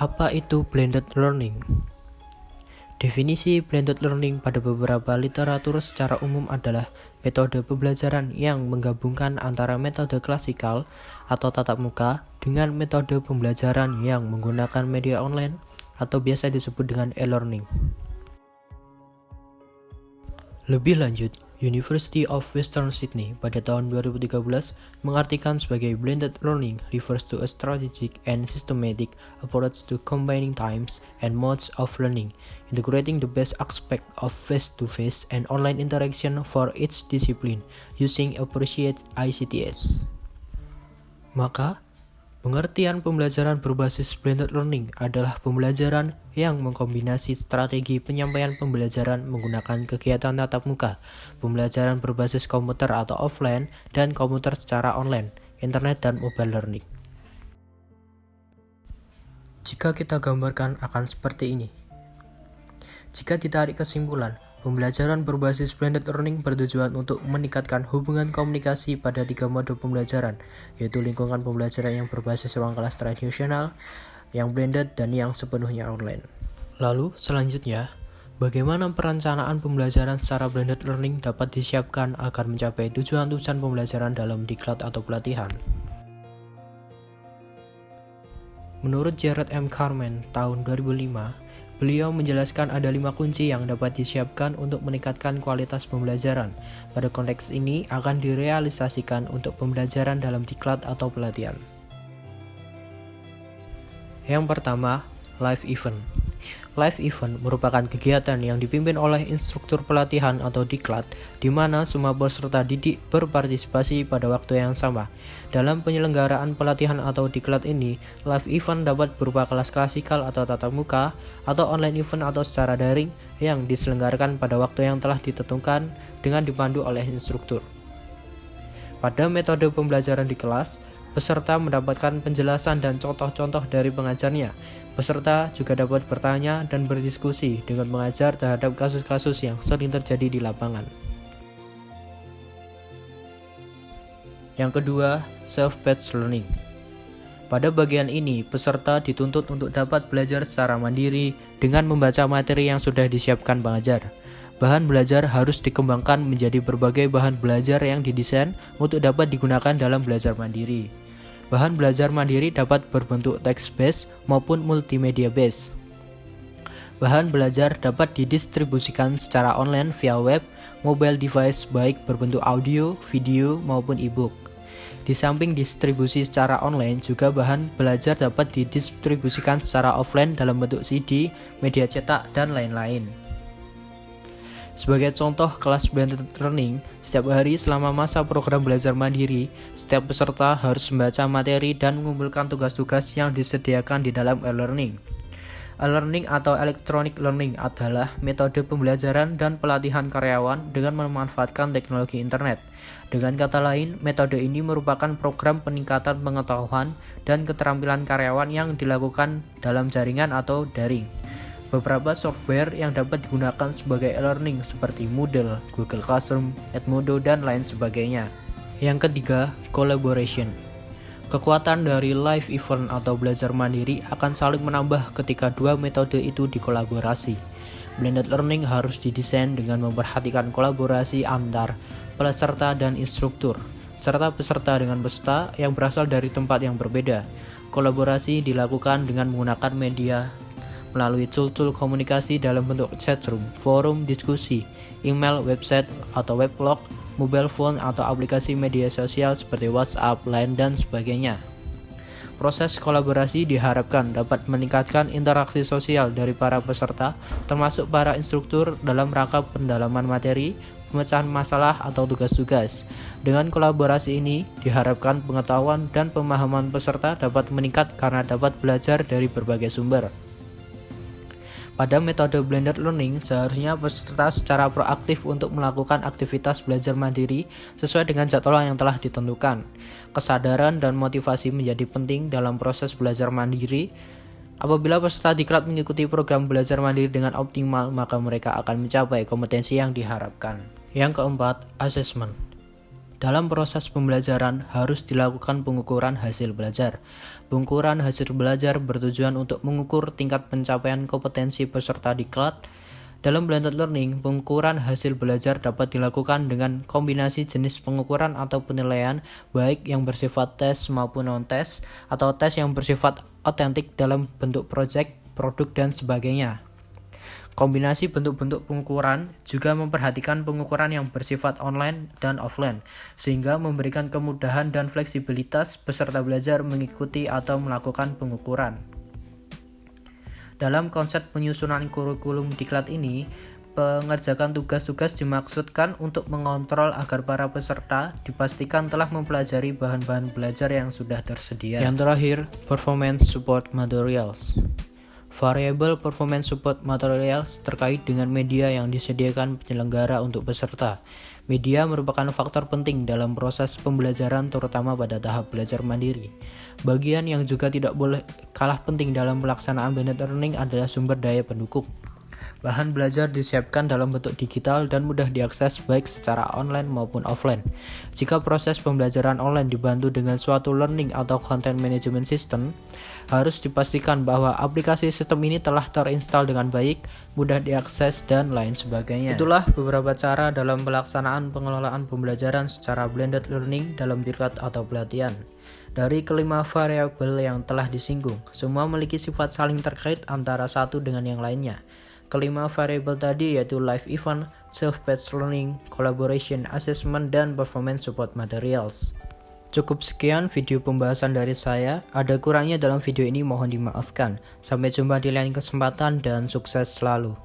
Apa itu blended learning? Definisi blended learning pada beberapa literatur secara umum adalah metode pembelajaran yang menggabungkan antara metode klasikal atau tatap muka dengan metode pembelajaran yang menggunakan media online atau biasa disebut dengan e-learning. Lebih lanjut, University of Western Sydney pada tahun 2013 mengartikan sebagai blended learning refers to a strategic and systematic approach to combining types and modes of learning, integrating the best aspect of face-to-face and online interaction for each discipline using appropriate ICTs. Maka, pengertian pembelajaran berbasis blended learning adalah pembelajaran yang mengkombinasi strategi penyampaian pembelajaran menggunakan kegiatan tatap muka, pembelajaran berbasis komputer atau offline, dan komputer secara online, internet, dan mobile learning. Jika kita gambarkan akan seperti ini. Jika ditarik kesimpulan, pembelajaran berbasis blended learning bertujuan untuk meningkatkan hubungan komunikasi pada 3 mode pembelajaran, yaitu lingkungan pembelajaran yang berbasis ruang kelas tradisional, yang blended, dan yang sepenuhnya online. Lalu, selanjutnya, bagaimana perencanaan pembelajaran secara blended learning dapat disiapkan agar mencapai tujuan-tujuan pembelajaran dalam diklat atau pelatihan? Menurut Jared M. Carmen tahun 2005, beliau menjelaskan ada 5 kunci yang dapat disiapkan untuk meningkatkan kualitas pembelajaran. Pada konteks ini akan direalisasikan untuk pembelajaran dalam diklat atau pelatihan. Yang pertama, live event. Live event merupakan kegiatan yang dipimpin oleh instruktur pelatihan atau diklat, di mana semua peserta didik berpartisipasi pada waktu yang sama. Dalam penyelenggaraan pelatihan atau diklat ini, live event dapat berupa kelas klasikal atau tatap muka, atau online event atau secara daring yang diselenggarakan pada waktu yang telah ditentukan dengan dipandu oleh instruktur. Pada metode pembelajaran di kelas, peserta mendapatkan penjelasan dan contoh-contoh dari pengajarnya. Peserta juga dapat bertanya dan berdiskusi dengan pengajar terhadap kasus-kasus yang sering terjadi di lapangan. Yang kedua, self-paced learning. Pada bagian ini, peserta dituntut untuk dapat belajar secara mandiri dengan membaca materi yang sudah disiapkan pengajar. Bahan belajar harus dikembangkan menjadi berbagai bahan belajar yang didesain untuk dapat digunakan dalam belajar mandiri. Bahan belajar mandiri dapat berbentuk text-based maupun multimedia-based. Bahan belajar dapat didistribusikan secara online via web, mobile device baik berbentuk audio, video, maupun e-book. Di samping distribusi secara online, juga bahan belajar dapat didistribusikan secara offline dalam bentuk CD, media cetak, dan lain-lain. Sebagai contoh kelas blended learning, setiap hari selama masa program belajar mandiri, setiap peserta harus membaca materi dan mengumpulkan tugas-tugas yang disediakan di dalam e-learning. E-learning atau electronic learning adalah metode pembelajaran dan pelatihan karyawan dengan memanfaatkan teknologi internet. Dengan kata lain, metode ini merupakan program peningkatan pengetahuan dan keterampilan karyawan yang dilakukan dalam jaringan atau daring. Beberapa software yang dapat digunakan sebagai e-learning seperti Moodle, Google Classroom, Edmodo, dan lain sebagainya. Yang ketiga, collaboration. Kekuatan dari live event atau belajar mandiri akan saling menambah ketika dua metode itu dikolaborasi. Blended learning harus didesain dengan memperhatikan kolaborasi antar peserta dan instruktur, serta peserta dengan peserta yang berasal dari tempat yang berbeda. Kolaborasi dilakukan dengan menggunakan media melalui tool-tool komunikasi dalam bentuk chatroom, forum diskusi, email, website atau weblog, mobile phone atau aplikasi media sosial seperti WhatsApp, Line, dan sebagainya. Proses kolaborasi diharapkan dapat meningkatkan interaksi sosial dari para peserta, termasuk para instruktur dalam rangka pendalaman materi, pemecahan masalah atau tugas-tugas. Dengan kolaborasi ini, diharapkan pengetahuan dan pemahaman peserta dapat meningkat karena dapat belajar dari berbagai sumber. Pada metode blended learning, seharusnya peserta secara proaktif untuk melakukan aktivitas belajar mandiri sesuai dengan jadwal yang telah ditentukan. Kesadaran dan motivasi menjadi penting dalam proses belajar mandiri. Apabila peserta diklat mengikuti program belajar mandiri dengan optimal, maka mereka akan mencapai kompetensi yang diharapkan. Yang keempat, assessment. Dalam proses pembelajaran harus dilakukan pengukuran hasil belajar. Pengukuran hasil belajar bertujuan untuk mengukur tingkat pencapaian kompetensi peserta diklat. Dalam blended learning, pengukuran hasil belajar dapat dilakukan dengan kombinasi jenis pengukuran atau penilaian, baik yang bersifat tes maupun non-tes, atau tes yang bersifat otentik dalam bentuk proyek, produk, dan sebagainya. Kombinasi bentuk-bentuk pengukuran juga memperhatikan pengukuran yang bersifat online dan offline, sehingga memberikan kemudahan dan fleksibilitas peserta belajar mengikuti atau melakukan pengukuran. Dalam konsep penyusunan kurikulum diklat ini, pengerjakan tugas-tugas dimaksudkan untuk mengontrol agar para peserta dipastikan telah mempelajari bahan-bahan belajar yang sudah tersedia. Yang terakhir, performance support materials. Variable performance support materials terkait dengan media yang disediakan penyelenggara untuk peserta. Media merupakan faktor penting dalam proses pembelajaran terutama pada tahap belajar mandiri. Bagian yang juga tidak boleh kalah penting dalam pelaksanaan blended learning adalah sumber daya pendukung. Bahan belajar disiapkan dalam bentuk digital dan mudah diakses baik secara online maupun offline. Jika proses pembelajaran online dibantu dengan suatu learning atau content management system, harus dipastikan bahwa aplikasi sistem ini telah terinstall dengan baik, mudah diakses, dan lain sebagainya. Itulah beberapa cara dalam pelaksanaan pengelolaan pembelajaran secara blended learning dalam diklat atau pelatihan. Dari kelima variabel yang telah disinggung, semua memiliki sifat saling terkait antara satu dengan yang lainnya. Kelima variabel tadi yaitu live event, self-paced learning, collaboration, assessment, dan performance support materials. Cukup sekian video pembahasan dari saya. Ada kurangnya dalam video ini mohon dimaafkan. Sampai jumpa di lain kesempatan dan sukses selalu.